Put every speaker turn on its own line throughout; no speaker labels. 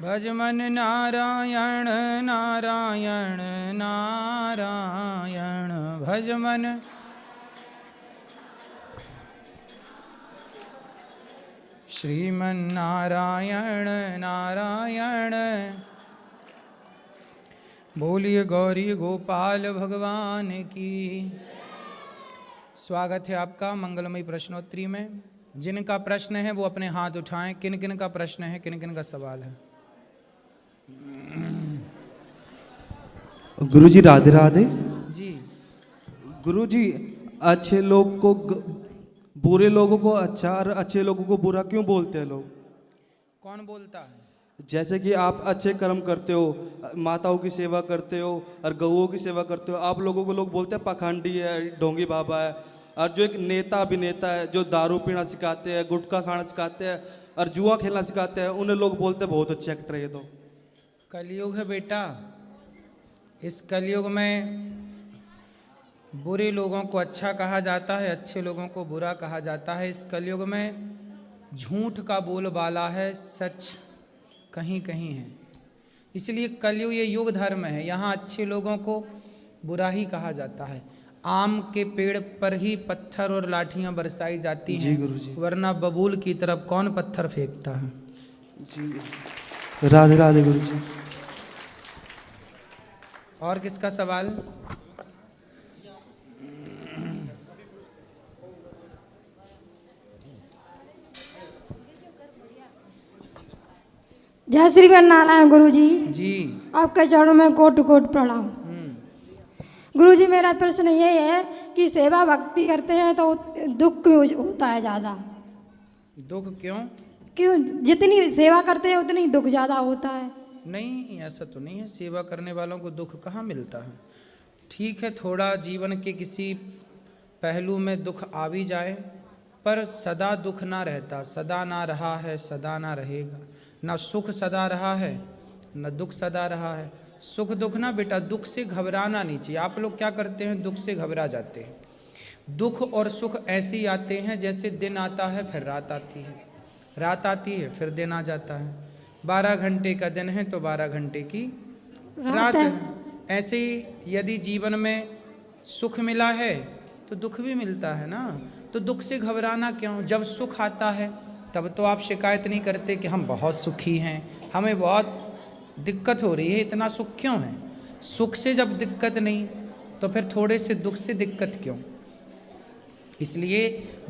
भज मन नारायण नारायण नारायण भज मन। श्रीमन नारायण नारायण। बोलिए गौरी गोपाल भगवान की। स्वागत है आपका मंगलमयी प्रश्नोत्तरी में। जिनका प्रश्न है वो अपने हाथ उठाएं। किन किन का प्रश्न है, किन किन का सवाल है?
गुरुजी राधे राधे
जी।
गुरुजी, अच्छे लोग को बुरे लोगों को अच्छा और अच्छे लोगों को बुरा क्यों बोलते हैं लोग?
कौन बोलता है?
जैसे कि आप अच्छे कर्म करते हो, माताओं की सेवा करते हो और गऊओं की सेवा करते हो, आप लोगों को लोग बोलते हैं पाखंडी है, ढोंगी बाबा है। और जो एक नेता अभिनेता है जो दारू पीना सिखाते हैं, गुटखा खाना सिखाते हैं और जुआ खेलना सिखाते हैं, उन्हें लोग बोलते हैं बहुत अच्छे एक्टर है ये। तो
कलयुग है बेटा। इस कलयुग में बुरे लोगों को अच्छा कहा जाता है, अच्छे लोगों को बुरा कहा जाता है। इस कलयुग में झूठ का बोलबाला है, सच कहीं कहीं है। इसलिए कलयुग ये युग धर्म है। यहाँ अच्छे लोगों को बुरा ही कहा जाता है। आम के पेड़ पर ही पत्थर और लाठियाँ बरसाई जाती हैं।
जी गुरुजी।
वरना बबूल की तरफ कौन पत्थर फेंकता है?
जी राधे राधे गुरुजी।
और किसका सवाल?
जय श्री नारायण गुरुजी।
जी।
आपके चरणों में कोट कोट प्रणाम। गुरुजी, मेरा प्रश्न ये है कि सेवा भक्ति करते हैं तो दुख क्यों होता है ज़्यादा?
दुख क्यों?
क्यों जितनी सेवा करते हैं उतनी दुख ज़्यादा होता है?
नहीं, ऐसा तो नहीं है। सेवा करने वालों को दुख कहाँ मिलता है। ठीक है, थोड़ा जीवन के किसी पहलू में दुख आ भी जाए, पर सदा दुख ना रहता। सदा ना रहा है, सदा ना रहेगा। ना सुख सदा रहा है, ना दुख सदा रहा है। सुख दुख ना बेटा, दुख से घबराना नहीं चाहिए। आप लोग क्या करते हैं, दुख से घबरा जाते हैं। दुख और सुख ऐसे ही आते हैं जैसे दिन आता है फिर रात आती है, रात आती है फिर दिन आ जाता है। 12 घंटे का दिन है तो 12 घंटे की रात है। ऐसे ही यदि जीवन में सुख मिला है तो दुख भी मिलता है ना। तो दुख से घबराना क्यों? जब सुख आता है तब तो आप शिकायत नहीं करते कि हम बहुत सुखी हैं, हमें बहुत दिक्कत हो रही है, इतना सुख क्यों है? सुख से जब दिक्कत नहीं तो फिर थोड़े से दुख से दिक्कत क्यों? इसलिए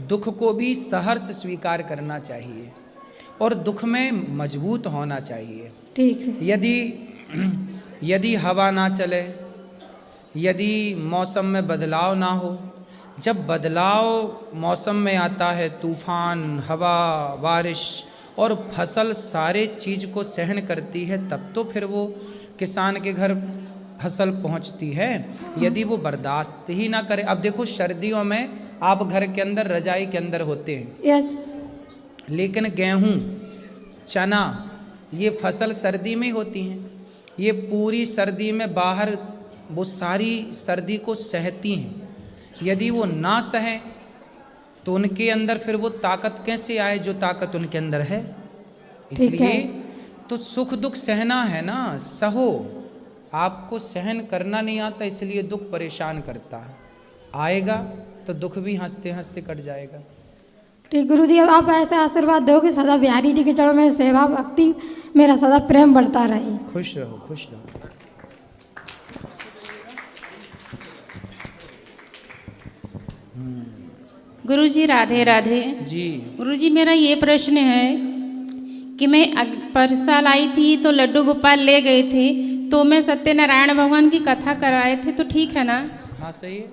दुख को भी सहर्ष स्वीकार करना चाहिए और दुख में मजबूत होना चाहिए।
ठीक है।
यदि हवा ना चले, यदि मौसम में बदलाव ना हो, जब बदलाव मौसम में आता है, तूफान, हवा, बारिश और फसल सारे चीज़ को सहन करती है, तब तो फिर वो किसान के घर फसल पहुंचती है। यदि वो बर्दाश्त ही ना करे, अब देखो सर्दियों में आप घर के अंदर रजाई के अंदर होते हैं,
यस,
लेकिन गेहूँ, चना, ये फसल सर्दी में होती हैं। ये पूरी सर्दी में बाहर वो सारी सर्दी को सहती हैं। यदि वो ना सहें तो उनके अंदर फिर वो ताकत कैसे आए जो ताकत उनके अंदर है। इसलिए तो सुख दुख सहना है ना, सहो। आपको सहन करना नहीं आता, इसलिए दुख परेशान करता है। आएगा तो दुख भी हंसते हंसते कट जाएगा।
ठीक गुरुजी, अब आप ऐसे आशीर्वाद दो कि सदा बिहारी जी के चरणों में सेवा भक्ति मेरा सदा प्रेम बढ़ता रहे।
खुश रहो, खुश रहो।
गुरुजी राधे राधे
जी।
गुरुजी, मेरा ये प्रश्न है कि मैं पर साल आई थी तो लड्डू गोपाल ले गए थे, तो मैं सत्यनारायण भगवान की कथा कराए थे, तो ठीक है ना?
हाँ सही है।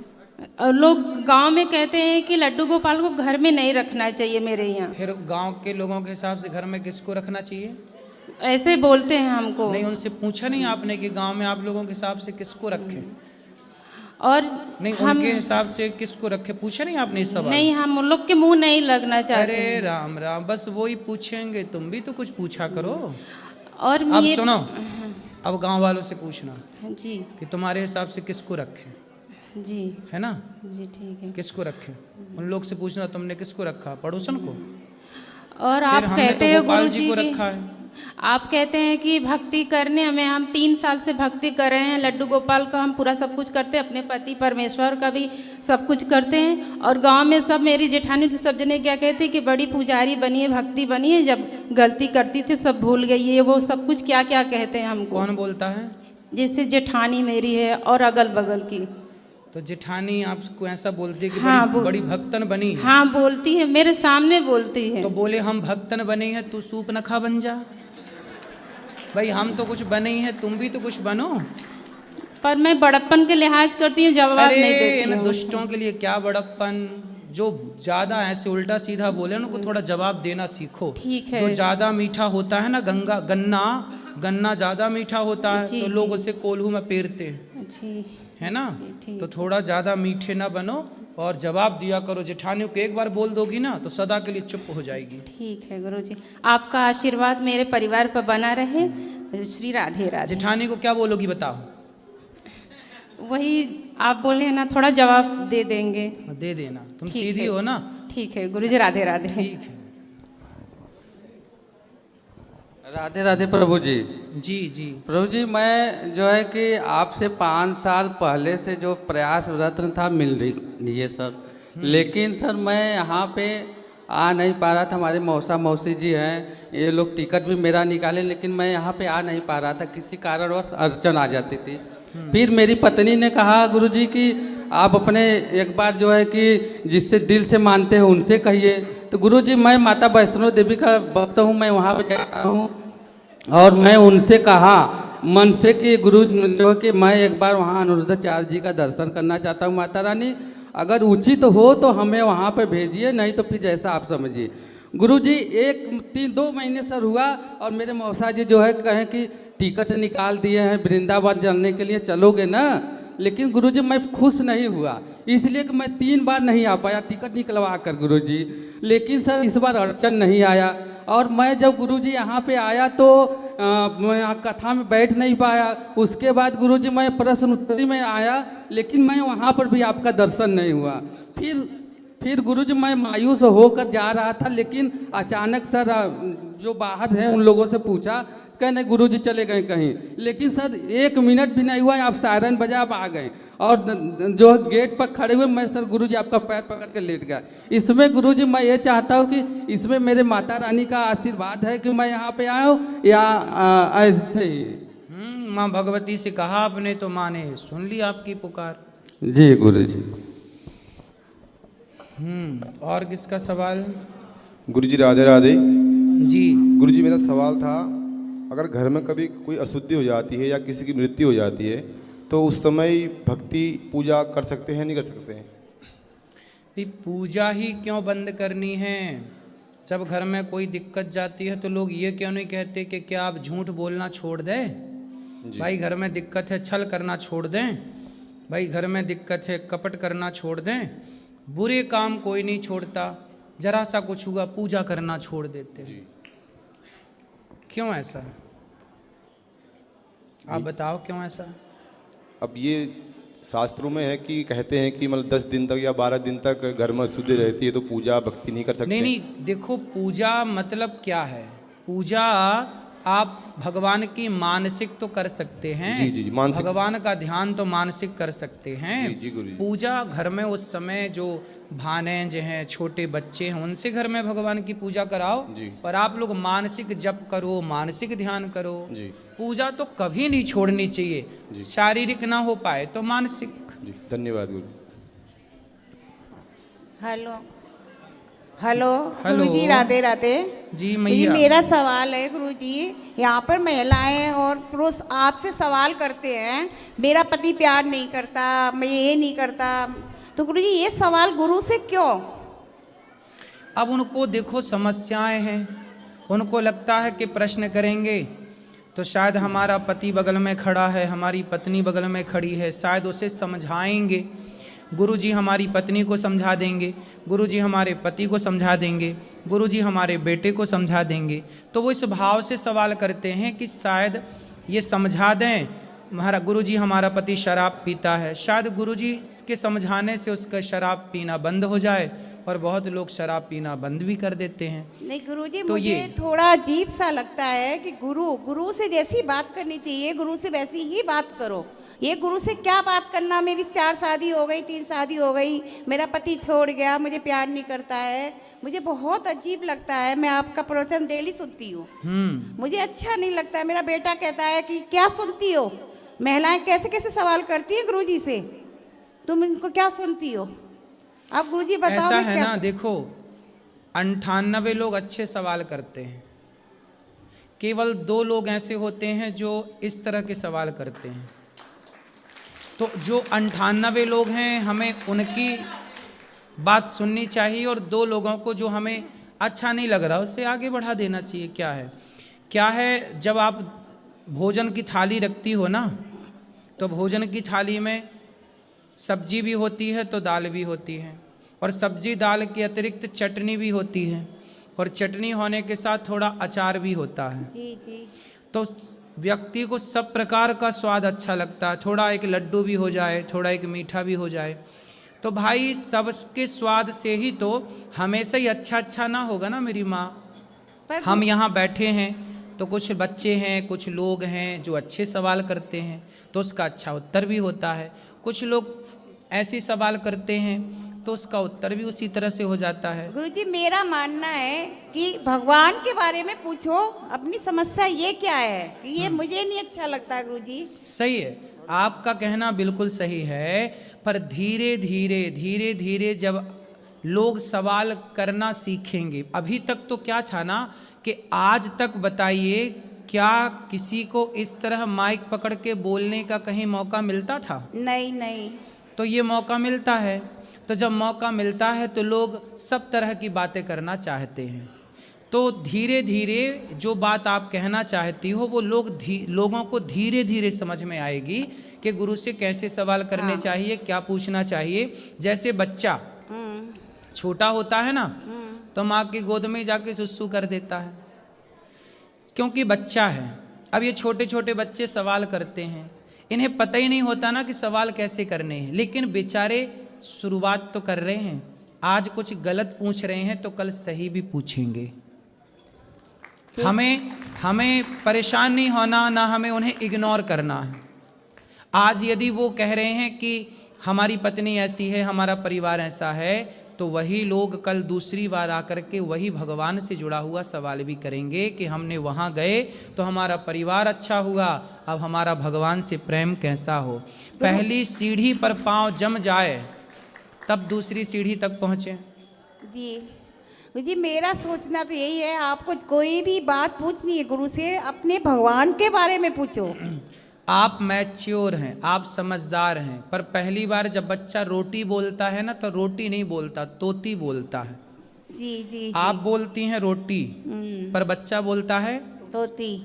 और लोग गांव में कहते हैं कि लड्डू गोपाल को घर में नहीं रखना चाहिए मेरे यहाँ।
फिर गांव के लोगों के हिसाब से घर में किसको रखना चाहिए?
ऐसे बोलते हैं हमको।
नहीं, उनसे पूछा नहीं आपने कि गांव में आप लोगों के हिसाब से किसको रखें?
और
नहीं, उनके हिसाब से किसको रखे पूछा नहीं आपने इस सवाल?
नहीं, हम उन लोग के मुंह नहीं लगना चाहते।
अरे राम राम, बस वो ही पूछेंगे, तुम भी तो कुछ पूछा करो।
और
अब सुनो, अब गांव वालों से पूछना
जी
कि तुम्हारे हिसाब से किसको रखें,
जी,
है ना?
जी ठीक है।
किसको रखें? उन लोग से पूछना तुमने किसको रखा, पड़ोसन को?
और
फिर
आप
हमने
कहते
तो
हो
गोपाल
गुरुजी
जी को
की
रखा है।
आप कहते हैं कि भक्ति करने में, हम 3 साल से भक्ति कर रहे हैं, लड्डू गोपाल का हम पूरा सब कुछ करते हैं, अपने पति परमेश्वर का भी सब कुछ करते हैं। और गांव में सब, मेरी जेठानी तो सब जने क्या कहते कि बड़ी पुजारी बनी है, भक्ति बनी है, जब गलती करती थी सब भूल गई है, वो सब कुछ क्या क्या कहते हैं हमको।
कौन बोलता है?
जैसे जेठानी मेरी है और अगल बगल की।
तो जेठानी आपको ऐसा बोलती है कि
हाँ,
बड़ी भक्तन बनी है?
हाँ बोलती है, मेरे सामने बोलती है।
तो बोले हम भक्तन बने हैं, तू सूप नखा बन जा। भाई हम तो कुछ बने ही हैं, तुम भी तो कुछ बनो।
पर मैं बड़प्पन के लिहाज करती हूँ, जवाब नहीं देती
इन
हूँ।
दुष्टों के लिए क्या बड़प्पन। जो ज्यादा ऐसे उल्टा सीधा बोले उनको थोड़ा जवाब देना सीखो।
ठीक है।
जो ज्यादा मीठा होता है ना, गन्ना ज्यादा मीठा होता है
जी,
तो लोग उसे कोल्हू में पेरते हैं,
जी
है ना।
ठीक।
तो थोड़ा ज्यादा मीठे ना बनो और जवाब दिया करो। जेठानियों को एक बार बोल दोगी ना तो सदा के लिए चुप हो जाएगी।
ठीक है गुरुजी, आपका आशीर्वाद मेरे परिवार पर बना रहे। श्री राधे राधे।
जेठानी को क्या बोलोगी बताओ?
वही आप बोले हैं ना, थोड़ा जवाब दे देंगे।
दे देना, तुम
ठीक
सीधी
है।
हो ना।
ठीक है गुरुजी, राधे राधे।
ठीक है।
राधे राधे प्रभु जी।
जी जी
प्रभु जी, मैं जो है कि आपसे 5 साल पहले से जो प्रयासरत था मिल रही है सर, लेकिन सर मैं यहाँ पे आ नहीं पा रहा था। हमारे मौसा मौसी जी हैं, ये लोग टिकट भी मेरा निकाले, लेकिन मैं यहाँ पे आ नहीं पा रहा था, किसी कारणवश अड़चन आ जाती थी। फिर मेरी पत्नी ने कहा गुरुजी कि आप अपने एक बार जो है कि जिससे दिल से मानते हो उनसे कहिए। तो गुरुजी, मैं माता वैष्णो देवी का भक्त हूँ, मैं वहाँ पे जाता हूँ और मैं उनसे कहा मन से कि गुरु जो कि मैं एक बार वहाँ अनिरुद्धाचार्य जी का दर्शन करना चाहता हूँ। माता रानी अगर उचित हो तो हमें वहाँ पे भेजिए, नहीं तो फिर जैसा आप समझिए। गुरुजी 2 महीने सर हुआ और मेरे मौसा जी जो है कहें कि टिकट निकाल दिए हैं वृंदावन चलने के लिए, चलोगे ना। लेकिन गुरुजी मैं खुश नहीं हुआ, इसलिए कि मैं 3 बार नहीं आ पाया टिकट निकलवा कर गुरुजी। लेकिन सर इस बार अड़चन नहीं आया और मैं जब गुरुजी यहाँ पे आया तो मैं कथा में बैठ नहीं पाया। उसके बाद गुरुजी मैं प्रश्न उत्तरी में आया, लेकिन मैं वहाँ पर भी आपका दर्शन नहीं हुआ। फिर गुरुजी मैं मायूस होकर जा रहा था, लेकिन अचानक सर जो बाहर हैं उन लोगों से पूछा, कहने गुरुजी चले गए कहीं। लेकिन सर 1 मिनट भी नहीं हुआ, आप सायरन बजा आप आ गए और जो गेट पर खड़े हुए मैं सर गुरुजी आपका पैर पकड़ के लेट गया। इसमें गुरुजी मैं ये चाहता हूँ कि इसमें मेरे माता रानी का आशीर्वाद है कि मैं यहाँ पे आया हूँ या ऐसे ही?
माँ भगवती से कहा आपने तो माँ ने सुन ली आपकी पुकार।
जी गुरुजी।
और किसका सवाल?
गुरुजी राधे राधे।
जी
गुरुजी मेरा सवाल था, अगर घर में कभी कोई अशुद्धि हो जाती है या किसी की मृत्यु हो जाती है तो उस समय भक्ति पूजा कर सकते हैं नहीं कर सकते हैं?
ये पूजा ही क्यों बंद करनी है? जब घर में कोई दिक्कत जाती है तो लोग ये क्यों नहीं कहते कि क्या आप झूठ बोलना छोड़ दें? भाई घर में दिक्कत है छल करना छोड़ दें, भाई घर में दिक्कत है कपट करना छोड़ दें। बुरे काम कोई नहीं छोड़ता, जरा सा कुछ हुआ पूजा करना छोड़ देते हैं। क्यों ऐसा? आप बताओ क्यों ऐसा?
अब ये शास्त्रों में है कि कहते हैं कि मतलब 10 दिन तक या 12 दिन तक घर में शुद्धि रहती है तो पूजा भक्ति नहीं कर सकते।
नहीं नहीं, देखो पूजा मतलब क्या है? पूजा आप भगवान की मानसिक तो कर सकते हैं।
जी जी जी, मानसिक।
भगवान का ध्यान तो मानसिक कर सकते हैं।
जी जी गुरुजी।
पूजा घर में उस समय जो भानेज हैं, छोटे बच्चे हैं, उनसे घर में भगवान की पूजा कराओ।
जी।
पर आप लोग मानसिक जप करो, मानसिक ध्यान करो।
जी।
पूजा तो कभी नहीं छोड़नी चाहिए,
जी।
शारीरिक ना हो पाए तो मानसिक।
जी धन्यवाद गुरु।
Hello hello
hello.
गुरुजी राधे राधे।
जी
जी
मैया।
मेरा सवाल है गुरुजी, यहाँ पर महिलाएं और पुरुष आपसे सवाल करते हैं, मेरा पति प्यार नहीं करता, मैं ये नहीं करता, तो गुरुजी ये सवाल गुरु से क्यों?
अब उनको देखो समस्याएं हैं, उनको लगता है कि प्रश्न करेंगे तो शायद हमारा पति बगल में खड़ा है, हमारी पत्नी बगल में खड़ी है, शायद उसे समझाएंगे। गुरुजी हमारी पत्नी को समझा देंगे, गुरुजी हमारे पति को समझा देंगे, गुरुजी हमारे बेटे को समझा देंगे। तो वो इस भाव से सवाल करते हैं कि शायद ये समझा दें, हमारा गुरुजी हमारा पति शराब पीता है, शायद गुरुजी के समझाने से उसका शराब पीना बंद हो जाए और बहुत लोग शराब पीना बंद भी कर देते हैं।
नहीं गुरुजी,
तो
मुझे
ये-
थोड़ा अजीब सा लगता है कि गुरु से जैसी बात करनी चाहिए गुरु से वैसी ही बात करो। ये गुरु से क्या बात करना, मेरी 4 शादी हो गई, 3 शादी हो गई, मेरा पति छोड़ गया, मुझे प्यार नहीं करता है, मुझे बहुत अजीब लगता है। मैं आपका प्रवचन डेली सुनती हूँ, मुझे अच्छा नहीं लगता है। मेरा बेटा कहता है कि क्या सुनती हो, महिलाएं कैसे कैसे सवाल करती हैं गुरुजी से, तुम इनको क्या सुनती हो? आप गुरुजी बताओ।
ऐसा
मैं
है
क्या-
ना, देखो 98 लोग अच्छे सवाल करते हैं, केवल 2 लोग ऐसे होते हैं जो इस तरह के सवाल करते हैं। तो जो 98 लोग हैं हमें उनकी बात सुननी चाहिए, और 2 लोगों को जो हमें अच्छा नहीं लग रहा उससे आगे बढ़ा देना चाहिए। क्या है, जब आप भोजन की थाली रखती हो ना, तो भोजन की थाली में सब्जी भी होती है तो दाल भी होती है, और सब्जी दाल के अतिरिक्त चटनी भी होती है, और चटनी होने के साथ थोड़ा अचार भी होता है।
जी जी।
तो व्यक्ति को सब प्रकार का स्वाद अच्छा लगता है, थोड़ा एक लड्डू भी हो जाए, थोड़ा एक मीठा भी हो जाए, तो भाई सबके स्वाद से ही तो हमेशा ही अच्छा अच्छा ना होगा ना। मेरी माँ,
पर
हम यहाँ बैठे हैं तो कुछ बच्चे हैं, कुछ लोग हैं जो अच्छे सवाल करते हैं तो उसका अच्छा उत्तर भी होता है, कुछ लोग ऐसे सवाल करते हैं तो उसका उत्तर भी उसी तरह से हो जाता है।
गुरुजी, मेरा मानना है कि भगवान के बारे में पूछो, अपनी समस्या ये क्या है, कि ये मुझे नहीं अच्छा लगता गुरुजी।
सही है, आपका कहना बिल्कुल सही है, पर धीरे धीरे जब लोग सवाल करना सीखेंगे, अभी तक तो क्या था ना कि आज तक बताइए क्या किसी को इस तरह माइक पकड़ के बोलने का कहीं मौका मिलता था?
नहीं नहीं।
तो ये मौका मिलता है, तो जब मौका मिलता है तो लोग सब तरह की बातें करना चाहते हैं। तो धीरे धीरे जो बात आप कहना चाहती हो वो लोगों को धीरे धीरे समझ में आएगी कि गुरु से कैसे सवाल करने चाहिए, क्या पूछना चाहिए। जैसे बच्चा छोटा होता है ना, तो माँ की गोद में जाके सुसु कर देता है, क्योंकि बच्चा है। अब ये छोटे छोटे बच्चे सवाल करते हैं, इन्हें पता ही नहीं होता ना कि सवाल कैसे करने हैं, लेकिन बेचारे शुरुआत तो कर रहे हैं। आज कुछ गलत पूछ रहे हैं तो कल सही भी पूछेंगे। हमें परेशान नहीं होना, ना हमें उन्हें इग्नोर करना है। आज यदि वो कह रहे हैं कि हमारी पत्नी ऐसी है, हमारा परिवार ऐसा है, तो वही लोग कल दूसरी बार आकर के वही भगवान से जुड़ा हुआ सवाल भी करेंगे कि हमने वहाँ गए तो हमारा परिवार अच्छा हुआ, अब हमारा भगवान से प्रेम कैसा हो। पहली सीढ़ी पर पांव जम जाए तब दूसरी सीढ़ी तक पहुँचे।
जी, मेरा सोचना तो यही है, आपको कोई भी बात पूछनी है गुरु से, अपने भगवान के बारे में पूछो।
आप मैच्योर हैं, आप समझदार हैं, पर पहली बार जब बच्चा रोटी बोलता है ना, तो रोटी नहीं बोलता, तोती बोलता है।
जी जी।
आप बोलती हैं रोटी, पर बच्चा बोलता है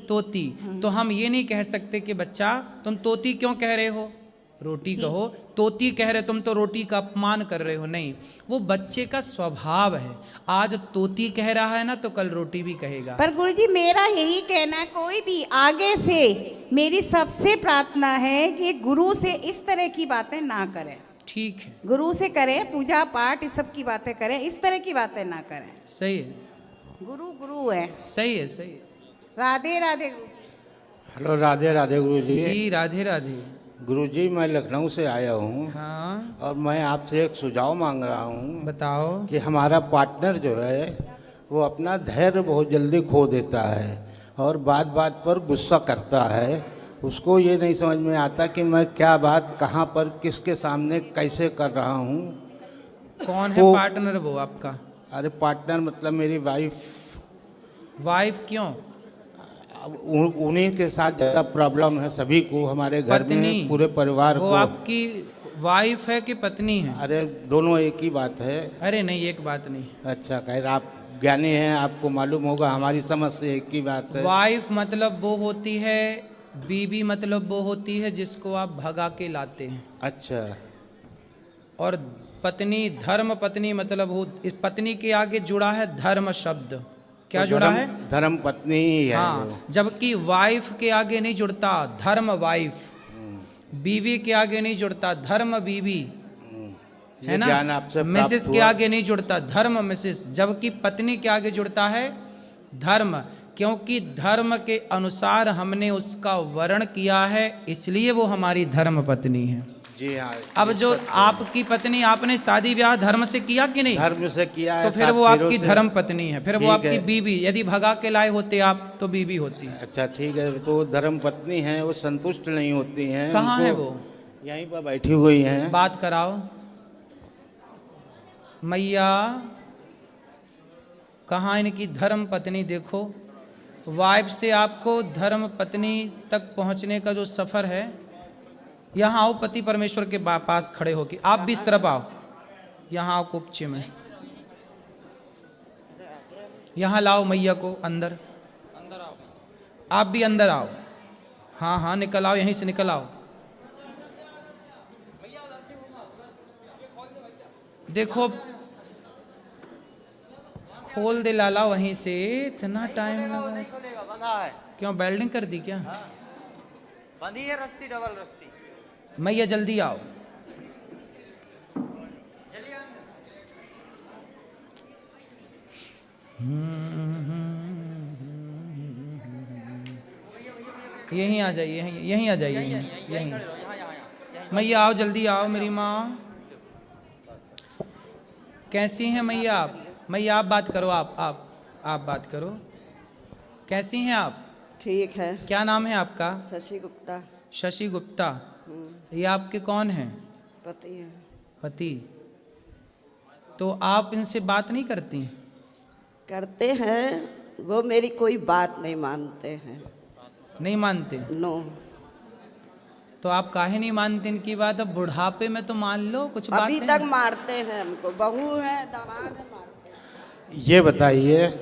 तोती। तो हम ये नहीं कह सकते कि बच्चा तुम तोती क्यों कह रहे हो, रोटी कहो। तोती कह रहे तुम तो रोटी का अपमान कर रहे हो। नहीं, वो बच्चे का स्वभाव है। आज तोती कह रहा है ना, तो कल रोटी भी कहेगा।
पर गुरुजी, मेरा यही कहना है, कोई भी आगे से मेरी सबसे प्रार्थना है कि गुरु से इस तरह की बातें ना करें।
ठीक है,
गुरु से करें, पूजा पाठ इस सब की बातें करें, इस तरह की बातें ना करें।
सही है,
गुरु है।
सही है, सही है।
राधे राधे गुरुजी।
हेलो, राधे राधे गुरुजी।
जी राधे राधे।
गुरुजी, मैं लखनऊ से आया हूँ।
हाँ,
और मैं आपसे एक सुझाव मांग रहा हूँ।
बताओ।
कि हमारा पार्टनर जो है वो अपना धैर्य बहुत जल्दी खो देता है और बात बात पर गुस्सा करता है। उसको ये नहीं समझ में आता कि मैं क्या बात कहाँ पर किसके सामने कैसे कर रहा हूँ।
कौन है पार्टनर वो आपका?
अरे पार्टनर मतलब मेरी वाइफ।
वाइफ क्यों?
अब उन्हीं के साथ ज़्यादा प्रॉब्लम है, सभी को, हमारे घर में, पूरे परिवार को।
वो आपकी वाइफ है कि पत्नी है?
अरे दोनों एक ही बात है।
अरे नहीं, एक बात नहीं।
अच्छा, खैर आप ज्ञानी हैं, आपको मालूम होगा, हमारी समझ से एक ही बात है।
वाइफ मतलब वो होती है, बीवी मतलब वो होती है जिसको आप भगा के लाते हैं।
अच्छा।
और पत्नी, धर्म पत्नी मतलब हो, इस पत्नी के आगे जुड़ा है धर्म शब्द। क्या
तो
जुड़ा है?
धर्म पत्नी ही है।
हाँ, जबकि वाइफ के आगे नहीं जुड़ता धर्म वाइफ, बीवी के आगे नहीं जुड़ता धर्म बीवी।
ये ज्ञान आपसे प्राप्त
मिसेस के
हुआ।
आगे नहीं जुड़ता धर्म मिसेस, जबकि पत्नी के आगे जुड़ता है धर्म, क्योंकि धर्म के अनुसार हमने उसका वर्ण किया है, इसलिए वो हमारी धर्म पत्नी है।
जी हाँ।
अब जो आपकी पत्नी, आपने शादी ब्याह धर्म से किया कि नहीं?
धर्म से किया है,
तो फिर
7
वो आपकी
फेरों से।
धर्म पत्नी है, फिर वो
ठीक
आपकी
है।
बीवी। यदि भगा के लाए होते आप तो बीवी होती।
अच्छा ठीक है, तो धर्म पत्नी है, वो संतुष्ट नहीं होती हैं।
कहाँ
उनको
है वो?
यहीं पर बैठी हुई हैं।
बात कराओ। मैया कहाँ इनकी धर्म पत्नी? देखो, वाइफ से आपको धर्म पत्नी तक पहुंचने का जो सफर है, यहाँ आओ पति परमेश्वर के पास खड़े होके। आप भी इस तरफ आओ, यहाँ आओ कुपचे में, यहाँ लाओ मैया को अंदर। आप भी अंदर आओ। हाँ हाँ निकल आओ, यहीं से निकल आओ। देखो खोल दे लाला वहीं से, इतना टाइम लगा है। क्यों वेल्डिंग कर दी क्या?
बंधी है रस्सी, डबल रस्सी।
मैया जल्दी आओ। यहीं आ जाइए, यहीं आ जाइए, यहीं। मैया आओ, जल्दी आओ मेरी माँ। कैसी हैं मैया आप? मैया आप बात करो, आप बात करो। कैसी हैं आप?
ठीक है।
क्या नाम है आपका?
शशि गुप्ता।
शशि गुप्ता। ये आपके कौन हैं?
पति है।
पति। तो आप इनसे बात नहीं करती?
करते हैं, वो मेरी कोई बात नहीं मानते हैं।
नहीं मानते?
नो।
तो आप काहे नहीं मानते इनकी बात? अब बुढ़ापे में तो मान लो कुछ बात
अभी
है।
तक मारते हैं हमको, बहू है दामाद है, मारते हैं।
ये बताइए,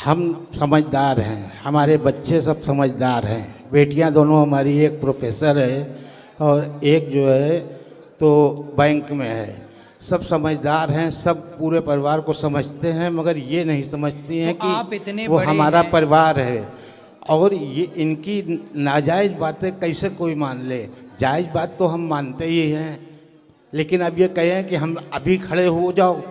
हम समझदार हैं, हमारे बच्चे सब समझदार हैं, बेटियां दोनों हमारी, एक प्रोफेसर है और एक जो है तो बैंक में है। सब समझदार हैं, सब पूरे परिवार को समझते हैं, मगर ये नहीं समझती हैं
तो आप
कि
इतने
वो
बड़े
हमारा
हैं।
परिवार है। और ये इनकी नाजायज़ बातें कैसे कोई मान ले? जायज़ बात तो हम मानते ही हैं, लेकिन अब ये कहें कि हम अभी खड़े हो जाओ,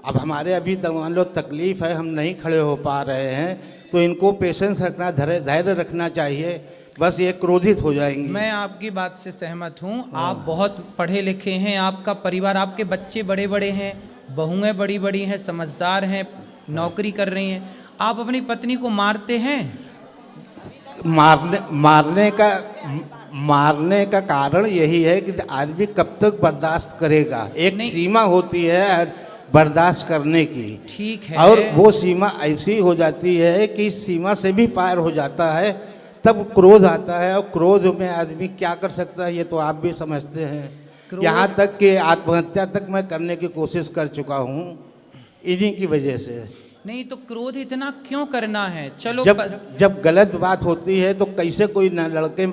अब हमारे अभी मान लो तकलीफ़ है, हम नहीं खड़े हो पा रहे हैं, तो इनको पेशेंस रखना, धैर्य रखना चाहिए, बस ये क्रोधित हो जाएंगी।
मैं आपकी बात से सहमत हूँ। आप बहुत पढ़े लिखे हैं, आपका परिवार, आपके बच्चे बड़े बड़े हैं, बहुएं बड़ी बड़ी हैं, समझदार हैं, नौकरी कर रही हैं। आप अपनी पत्नी को मारते हैं?
मारने का कारण यही है कि आदमी कब तक बर्दाश्त करेगा। एक सीमा होती है बर्दाश्त करने की,
ठीक है,
और वो सीमा ऐसी हो जाती है कि सीमा से भी पार हो जाता है, तब क्रोध आता है, और क्रोध में आदमी क्या कर सकता है ये तो आप भी समझते हैं। यहाँ तक कि आत्महत्या तक मैं करने की कोशिश कर चुका हूँ इन्हीं की वजह से।
नहीं तो क्रोध इतना क्यों करना है? चलो
जब गलत बात होती है तो कैसे कोई न लड़के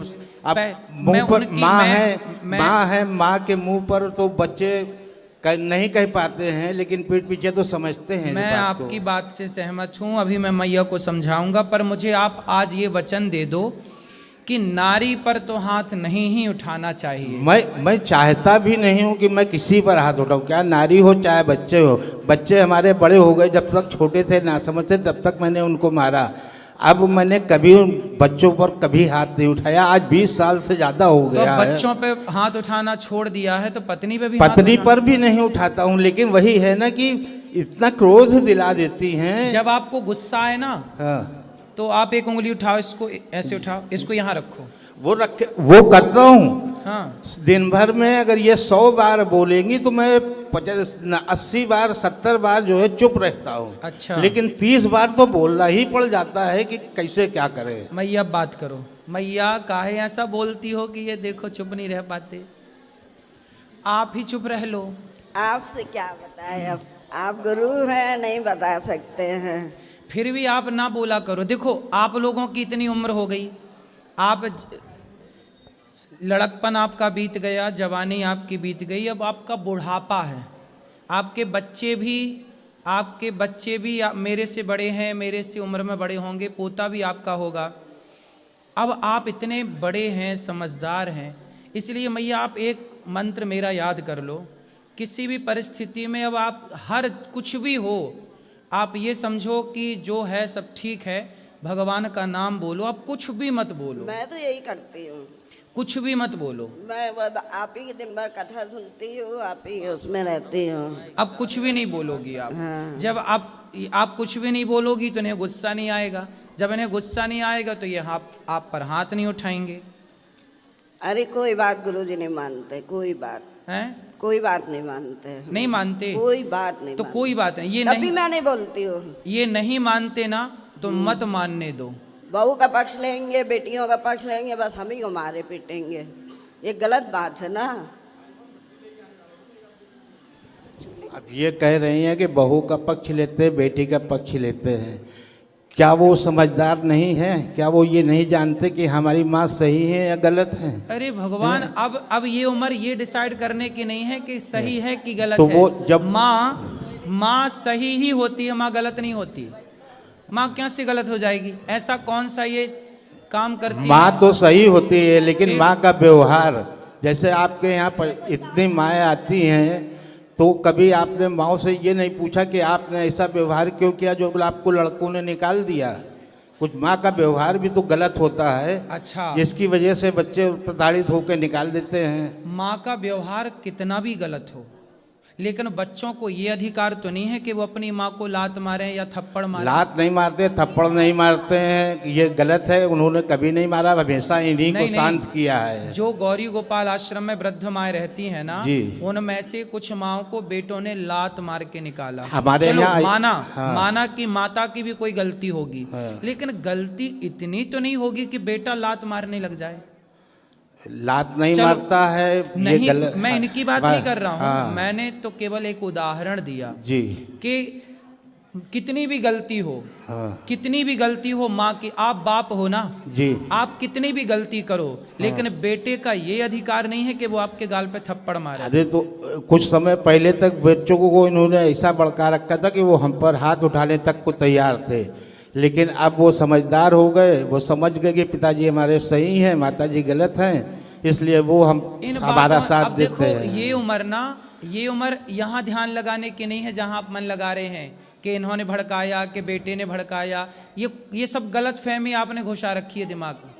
अब मुंह पर माँ है, माँ के मुंह पर तो बच्चे नहीं कह पाते हैं, लेकिन पीठ पीछे तो समझते हैं।
मैं आपकी बात से सहमत हूँ, अभी मैं मैया को समझाऊंगा, पर मुझे आप आज ये वचन दे दो कि नारी पर तो हाथ नहीं ही उठाना चाहिए।
मैं चाहता भी नहीं हूँ कि मैं किसी पर हाथ उठाऊँ, क्या नारी हो चाहे बच्चे हो। बच्चे हमारे बड़े हो गए, जब तक छोटे थे ना समझते तब तक मैंने उनको मारा। अब मैंने कभी उन बच्चों पर कभी हाथ नहीं उठाया, आज 20 साल से ज़्यादा हो गया है।
बच्चों पे हाथ उठाना छोड़ दिया है तो पत्नी पे भी
पत्नी पर भी नहीं उठाता हूँ, लेकिन वही है ना कि इतना क्रोध दिला देती हैं।
जब आपको गुस्सा आए ना,
हाँ,
तो आप एक उंगली उठाओ, इसको ऐसे उठाओ, इसको यहाँ रखो,
वो करता हूँ।
हाँ,
दिन भर में अगर ये 100 बार बोलेंगी तो मैं 80 बार 70 बार जो है चुप रहता हूँ।
अच्छा,
लेकिन 30 बार तो बोलना ही पड़ जाता है कि कैसे क्या करें।
मैया बात करो। मैया काहे ऐसा बोलती हो कि ये देखो चुप नहीं रह पाते? आप ही चुप रह लो।
आपसे क्या बताए, अब आप गुरु हैं, नहीं बता सकते हैं।
फिर भी आप ना बोला करो। देखो आप लोगों की इतनी उम्र हो गई, आप लड़कपन आपका बीत गया, जवानी आपकी बीत गई, अब आपका बुढ़ापा है। आपके बच्चे भी मेरे से बड़े हैं, मेरे से उम्र में बड़े होंगे, पोता भी आपका होगा। अब आप इतने बड़े हैं, समझदार हैं, इसलिए मैया आप एक मंत्र मेरा याद कर लो किसी भी परिस्थिति में अब आप हर कुछ भी हो, आप ये समझो कि जो है सब ठीक है, भगवान का नाम बोलो, आप कुछ भी मत बोलो।
मैं तो यही करती हूँ,
कुछ भी मत बोलो।
मैं आप ही की दिन भर कथा सुनती हूँ, आप ही उसमें रहती हूँ।
अब कुछ भी नहीं बोलोगी आप।
हाँ।
जब आप कुछ भी नहीं बोलोगी तो इन्हें गुस्सा नहीं आएगा, जब इन्हें गुस्सा नहीं आएगा तो ये आप पर हाथ नहीं उठाएंगे।
अरे कोई बात गुरुजी नहीं मानते, कोई बात
हैं?
कोई बात नहीं मानते।
नहीं मानते?
कोई बात नहीं
तो
मानते।
कोई बात नहीं, ये
तभी
नहीं,
मैं नहीं बोलती हूँ।
ये नहीं मानते ना तो मत मानने दो।
बहू का पक्ष लेंगे, बेटियों का पक्ष लेंगे, बस हम ही को मारे पीटेंगे, ये गलत बात है ना।
अब ये कह रही हैं कि बहू का पक्ष लेते हैं, बेटी का पक्ष लेते हैं, क्या वो समझदार नहीं है? क्या वो ये नहीं जानते कि हमारी माँ सही है या गलत है?
अरे भगवान, अब ये उम्र ये डिसाइड करने की नहीं है कि सही है कि गलत
तो
है।
वो जब
माँ सही ही होती है, माँ गलत नहीं होती। माँ क्या से गलत हो जाएगी? ऐसा कौन सा ये काम करती है?
माँ तो सही होती है, लेकिन माँ का व्यवहार, जैसे आपके यहाँ पर इतनी माएँ आती हैं, तो कभी आपने माँ से ये नहीं पूछा कि आपने ऐसा व्यवहार क्यों किया जो आपको लड़कों ने निकाल दिया? कुछ माँ का व्यवहार भी तो गलत होता है।
अच्छा,
जिसकी वजह से बच्चे प्रताड़ित होकर निकाल देते हैं।
माँ का व्यवहार कितना भी गलत हो, लेकिन बच्चों को ये अधिकार तो नहीं है कि वो अपनी माँ को लात मारें या थप्पड़ मारें।
लात नहीं मारते, थप्पड़ नहीं मारते हैं, ये गलत है। उन्होंने कभी नहीं मारा, हमेशा इन्हीं को शांत किया है।
जो गौरी गोपाल आश्रम में वृद्ध माएँ रहती हैं ना,
जी,
उनमें से कुछ माओ को बेटों ने लात मार के निकाला।
हमारे यहाँ
माना कि माता की भी कोई गलती होगी, लेकिन गलती इतनी तो नहीं होगी कि बेटा लात मारने लग जाए।
लात नहीं मारता है,
नहीं,
ये गलत।
मैं इनकी बात नहीं कर रहा हूँ, मैंने तो केवल एक उदाहरण दिया
जी
कि कितनी भी गलती हो, कितनी भी गलती हो माँ की, आप बाप हो ना
जी, आप
कितनी भी गलती करो, लेकिन बेटे का ये अधिकार नहीं है कि वो आपके गाल पे थप्पड़ मारे।
अरे तो कुछ समय पहले तक बच्चों को इन्होंने ऐसा भड़का रखा था कि वो हम पर हाथ उठाने तक को तैयार थे, लेकिन अब वो समझदार हो गए, वो समझ गए कि पिताजी हमारे सही हैं, माताजी गलत हैं, इसलिए वो हमारा साथ देते हैं।
ये उम्र यहाँ ध्यान लगाने की नहीं है जहाँ आप मन लगा रहे हैं कि इन्होंने भड़काया, कि बेटे ने भड़काया। ये सब गलत फहमी आपने घुसा रखी है दिमाग में,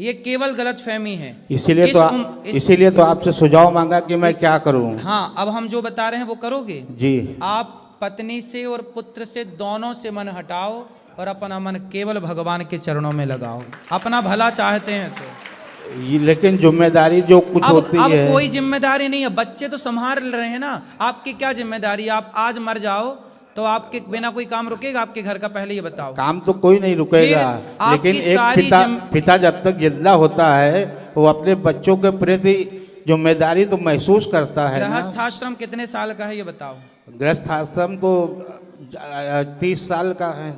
ये केवल गलत फहमी है।
इसीलिए तो आपसे सुझाव मांगा कि मैं क्या करूं।
हाँ, अब हम जो बता रहे हैं वो करोगे जी। आप पत्नी से और पुत्र से दोनों से मन हटाओ और अपना मन केवल भगवान के चरणों में लगाओ, अपना भला चाहते हैं तो।
लेकिन जिम्मेदारी जो कुछ होती है,
अब कोई जिम्मेदारी नहीं है, बच्चे तो संभाल रहे हैं ना, आपकी क्या जिम्मेदारी? आप आज मर जाओ तो आपके बिना कोई काम रुकेगा आपके घर का? पहले ये बताओ।
काम तो कोई नहीं रुकेगा, लेकिन एक पिता जब तक जिंदा होता है वो अपने बच्चों के प्रति जिम्मेदारी तो महसूस करता है।
गृहस्थाश्रम कितने साल का है ये बताओ?
गृहस्थाश्रम तो 30 साल का है।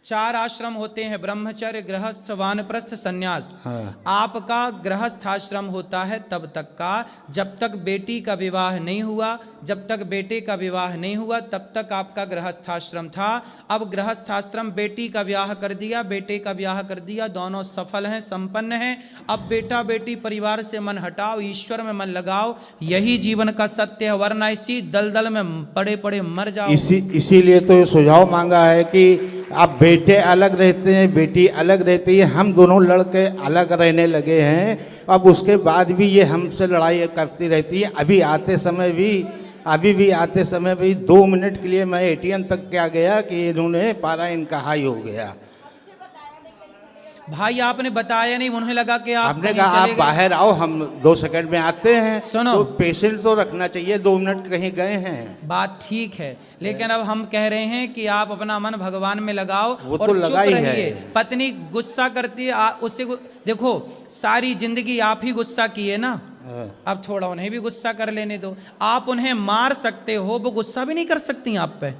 4 आश्रम होते हैं, ब्रह्मचर्य, गृहस्थ, वानप्रस्थ, सन्यास। आपका गृहस्थाश्रम होता है तब तक का जब तक बेटी का विवाह नहीं हुआ, जब तक बेटे का विवाह नहीं हुआ तब तक आपका गृहस्थाश्रम था। अब गृहस्थाश्रम, बेटी का ब्याह कर दिया, बेटे का ब्याह कर दिया, दोनों सफल हैं, संपन्न हैं। अब बेटा बेटी परिवार से मन हटाओ, ईश्वर में मन लगाओ, यही जीवन का सत्य है, वरना इसी दलदल में पड़े पड़े मर जाओ।
इसीलिए तो ये सुझाव मांगा है कि आप बेटे अलग रहते हैं, बेटी अलग रहती है, हम दोनों लड़के अलग रहने लगे हैं। अब उसके बाद भी ये हमसे लड़ाई करती रहती है। अभी भी आते समय भी 2 मिनट के लिए मैं ATM तक क्या गया कि इन्होंने पारा इनका हाई हो गया।
भाई आपने बताया नहीं, उन्हें लगा कि
आपने कहा आप बाहर आओ, हम 2 सेकंड में आते हैं।
सुनो,
तो पेशेंट तो रखना चाहिए, 2 मिनट कहीं गए हैं,
बात ठीक है, लेकिन अब हम कह रहे हैं कि आप अपना मन भगवान में लगाओ
वो
और
तो
चुप
लगा ही
रहिए।
है।
पत्नी गुस्सा करती है, उससे देखो सारी जिंदगी आप ही गुस्सा किए ना, अब थोड़ा उन्हें भी गुस्सा कर लेने दो। आप उन्हें मार सकते हो, वो गुस्सा भी नहीं कर सकती आप पे।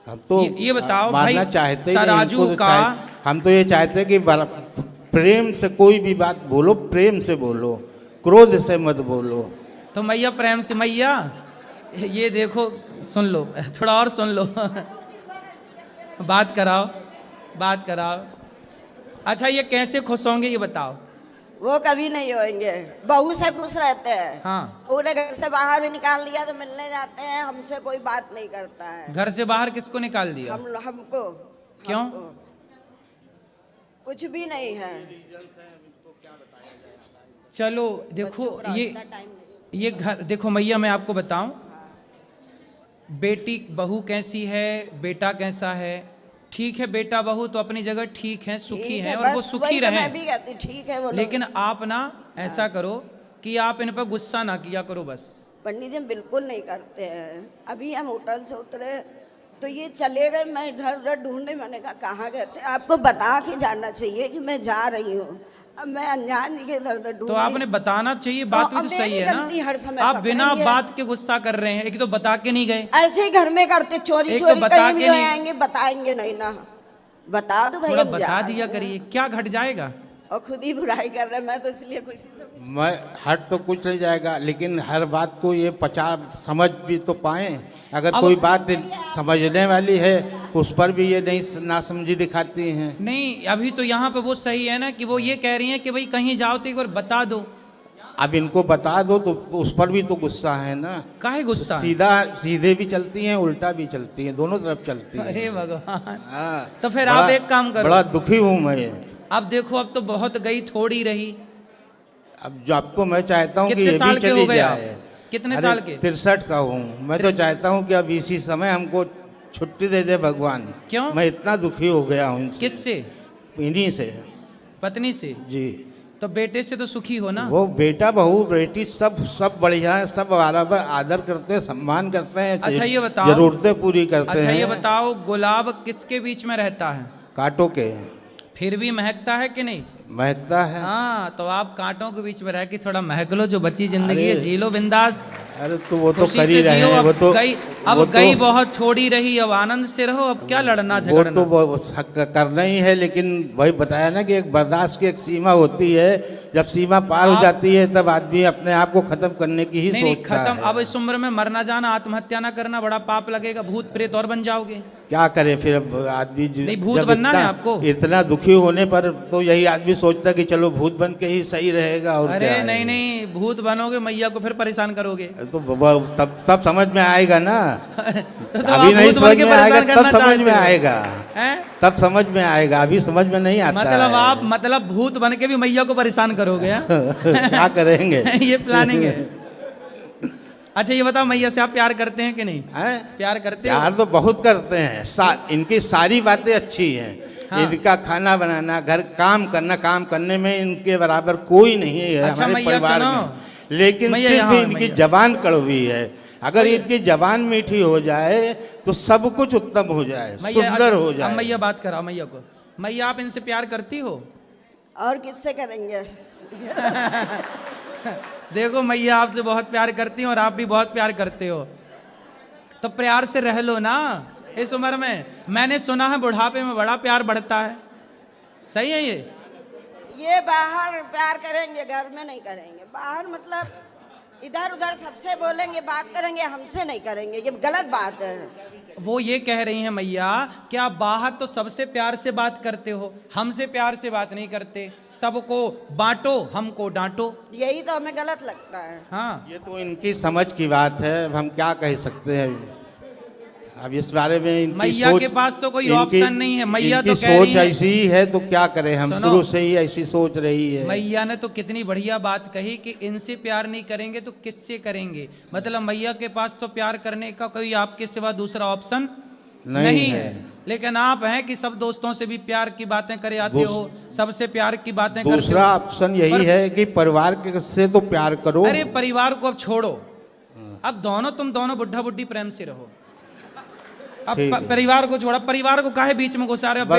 हम तो
ये बताओ भाई,
चाहते
तराजू का
हम तो ये चाहते हैं कि प्रेम से कोई भी बात बोलो, प्रेम से बोलो, क्रोध से मत बोलो।
तो मैया प्रेम से, मैया ये देखो, सुन लो, थोड़ा और सुन लो बात कराओ। अच्छा ये कैसे खुश होंगे ये बताओ?
वो कभी नहीं होंगे। बहू से खुश रहते हैं।
हाँ।
उन्हें घर से बाहर भी निकाल दिया तो मिलने जाते हैं, हमसे कोई बात नहीं करता है।
घर से बाहर किसको निकाल दिया?
हमको।
क्यों?
कुछ भी नहीं है।
चलो देखो, ये घर देखो मैया, मैं आपको बताऊं, बेटी बहू कैसी है, बेटा कैसा है। ठीक है, बेटा बहू तो अपनी जगह ठीक है, सुखी है, और वो सुखी रहे।
मैं भी कहती ठीक है वो।
लेकिन आप ना ऐसा करो कि आप इन पर गुस्सा ना किया करो बस।
पंडित जी हम बिल्कुल नहीं करते हैं। अभी हम होटल से उतरे तो ये चले गए, मैं इधर उधर ढूंढने, मैंने कहा कहाँ गए थे, आपको बता के जाना चाहिए कि मैं जा रही हूँ। अब मैं अनजान के इधर उधर ढूंढ।
तो आपने बताना चाहिए, बात भी तो सही है ना।
हर समय
आप बिना बात के गुस्सा कर रहे हैं। एक तो बता के नहीं गए,
ऐसे ही घर में करते, चोरी चोरी कहीं भी आएंगे, बताएंगे नहीं ना। बता दो भाई,
बता दिया करिए, क्या घट जाएगा।
और खुद ही बुराई कर रहे, मैं तो इसलिए खुशी से
मैं हट तो कुछ नहीं जाएगा, लेकिन हर बात को ये समझ भी तो पाए। अगर कोई बात समझने वाली है उस पर भी ये नहीं नासमझी दिखाती हैं।
नहीं, अभी तो यहाँ पे वो सही है ना कि वो ये कह रही हैं कि भाई कहीं जाओ तो एक बार बता दो।
अब इनको बता दो तो उस पर भी तो गुस्सा है ना।
काहे गुस्सा?
सीधे भी चलती हैं, उल्टा भी चलती हैं, दोनों तरफ चलती हैं।
अरे भगवान।
हाँ,
तो फिर आप एक काम करो।
बड़ा दुखी हूँ मैं।
अब देखो, अब तो बहुत गई, थोड़ी रही।
अब तो मैं चाहता हूँ कि ये भी चली जाए।
कितने साल के?
63 का हूँ। मैं तो चाहता हूँ कि अब इसी समय हमको छुट्टी दे दे भगवान।
क्यों?
मैं इतना दुखी हो गया हूँ।
किससे?
इन्हीं से।
पत्नी से?
जी।
तो बेटे से तो सुखी हो ना?
वो बेटा बहू बेटी सब बढ़िया है, सब बराबर आदर करते हैं, सम्मान करते हैं।
अच्छा ये बताओ,
जरूरतें पूरी करते हैं।
अच्छा ये बताओ, गुलाब किसके बीच में रहता है?
कांटों के।
फिर भी महकता है कि नहीं?
महकता है।
हाँ, तो आप कांटों के बीच में रह के थोड़ा महक लो, जो बची जिंदगी है जी लो बिंदास।
अरे तो वो तो कर ही रहे हैं।
वो तो गई बहुत, छोड़ी रही, अब आनंद से रहो। अब क्या लड़ना झगड़ना?
वो तो करना ही है, लेकिन वही बताया ना कि एक बर्दाश्त की एक सीमा होती है। जब सीमा पार हो जाती है तब आदमी अपने आप को खत्म करने की ही सोचता है।
खत्म। अब इस उम्र में मरना जाना, आत्महत्या ना करना, बड़ा पाप लगेगा, भूत प्रेत और बन जाओगे।
क्या करे फिर आदमी?
नहीं, भूत बनना है आपको।
इतना दुखी होने पर तो यही आदमी सोचता कि चलो भूत बन के ही सही रहेगा। और
अरे नहीं नहीं, भूत बनोगे मैया को फिर परेशान करोगे।
तो तब समझ में आएगा ना।
तो
अभी नहीं समझ में आएगा, तब समझ में आएगा। तब समझ में आएगा, अभी समझ में नहीं आता।
मतलब आप भूत बन के भी मैया को परेशान करोगे?
क्या करेंगे?
ये प्लानिंग है। अच्छा ये बताओ, मैया से आप प्यार करते हैं कि नहीं? प्यार करते हो?
प्यार तो बहुत करते हैं। इनकी सारी बातें अच्छी हैं। हाँ। इनका खाना बनाना, घर काम करना, काम करने में इनके बराबर कोई नहीं है। अच्छा, हमारे परिवार में। लेकिन सिर्फ इनकी जबान कड़वी है। अगर इनकी जबान मीठी हो जाए तो सब कुछ उत्तम हो जाए, सुंदर हो जाए।
मैया बात कराओ मैया को। मैया आप इनसे प्यार करती हो?
और किससे करेंगे?
देखो मैया आपसे बहुत प्यार करती हैं और आप भी बहुत प्यार करते हो, तो प्यार से रह लो ना इस उम्र में। मैंने सुना है बुढ़ापे में बड़ा प्यार बढ़ता है, सही है
ये बाहर प्यार करेंगे, घर में नहीं करेंगे। बाहर मतलब इधर उधर सबसे बोलेंगे, बात करेंगे, हमसे नहीं करेंगे, ये गलत बात है।
वो ये कह रही हैं मैया कि आप बाहर तो सबसे प्यार से बात करते हो, हमसे प्यार से बात नहीं करते। सबको बांटो, हमको डांटो।
यही तो हमें गलत लगता है।
हाँ,
ये तो इनकी समझ की बात है, हम क्या कह सकते हैं अब इस बारे में। इनकी
मैया के पास तो कोई ऑप्शन नहीं है। मैया तो कह
सोच ऐसी ही है, तो क्या करें हम, शुरू से ही ऐसी सोच रही है।
मैया ने तो कितनी बढ़िया बात कही कि इनसे प्यार नहीं करेंगे तो किससे करेंगे। मतलब मैया के पास तो प्यार करने का कोई आपके सिवा दूसरा ऑप्शन नहीं है। लेकिन आप हैं कि सब दोस्तों से भी प्यार की बातें करे आते हो, सबसे प्यार की बातें करते हो।
दूसरा ऑप्शन यही है कि परिवार के से तो प्यार करो।
अरे परिवार को अब छोड़ो, अब तुम दोनों बुढ़ा बुढ़ी प्रेम से रहो। अब परिवार को छोड़ा, परिवार को काहे बीच में घुसा रहे हो?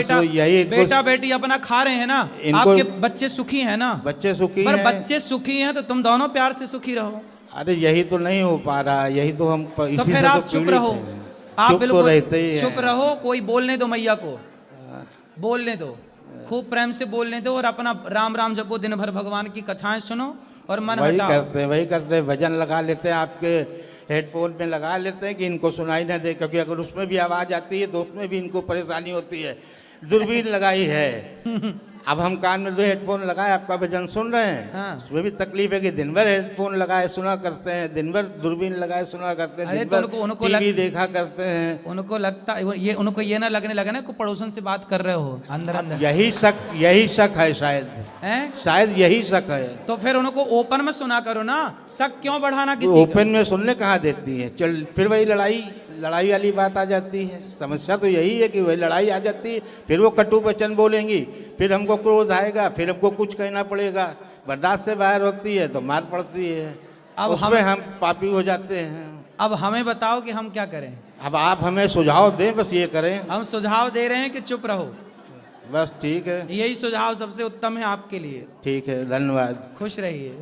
बेटा बेटी अपना खा रहे हैं ना, आपके बच्चे सुखी हैं ना।
बच्चे सुखी
पर बच्चे सुखी हैं तो तुम दोनों प्यार से सुखी रहो।
अरे यही तो नहीं हो पा रहा, यही तो हम
तो फिर आप चुप रहो, आप बिल्कुल चुप रहो। कोई बोलने दो, मैया को बोलने दो, खूब प्रेम से बोलने दो और अपना राम राम जपो, दिन भर भगवान की कथाएं सुनो और मन हटाओ।
वही करते भजन लगा लेते हैं, आपके हेडफोन में लगा लेते हैं कि इनको सुनाई ना दे, क्योंकि अगर उसमें भी आवाज़ आती है तो उसमें भी इनको परेशानी होती है। दूरबीन लगाई है अब हम कान में 2 हेडफोन लगाए, आपका भजन सुन रहे हैं।
हाँ।
उसमें भी तकलीफ है कि दिन भर हेडफोन लगाए सुना करते हैं, दिन भर दूरबीन लगाए सुना करते हैं,
अरे
दिन
तो
भर
उनको
टीवी देखा करते हैं।
उनको लगता ये उनको ये ना लगने लगा ना कि पड़ोसन से बात कर रहे हो अंदर अंदर।
यही शक है शायद,
हैं?
शायद यही शक है।
तो फिर उनको ओपन में सुना करो ना, शक क्यों बढ़ाना किसी का?
ओपन में सुनने कहाँ देती है। चल फिर वही लड़ाई वाली बात आ जाती है। समस्या तो यही है कि वही लड़ाई आ जाती है, फिर वो कटु वचन बोलेंगी, फिर हमको क्रोध आएगा, फिर हमको कुछ कहना पड़ेगा, बर्दाश्त से बाहर होती है तो मार पड़ती है।
अब
उसमें हम पापी हो जाते हैं।
अब हमें बताओ कि हम क्या करें?
अब आप हमें सुझाव दें, बस ये करें।
हम सुझाव दे रहे हैं कि चुप रहो।
बस ठीक है,
यही सुझाव सबसे उत्तम है आपके लिए।
ठीक है, धन्यवाद।
खुश रहिए।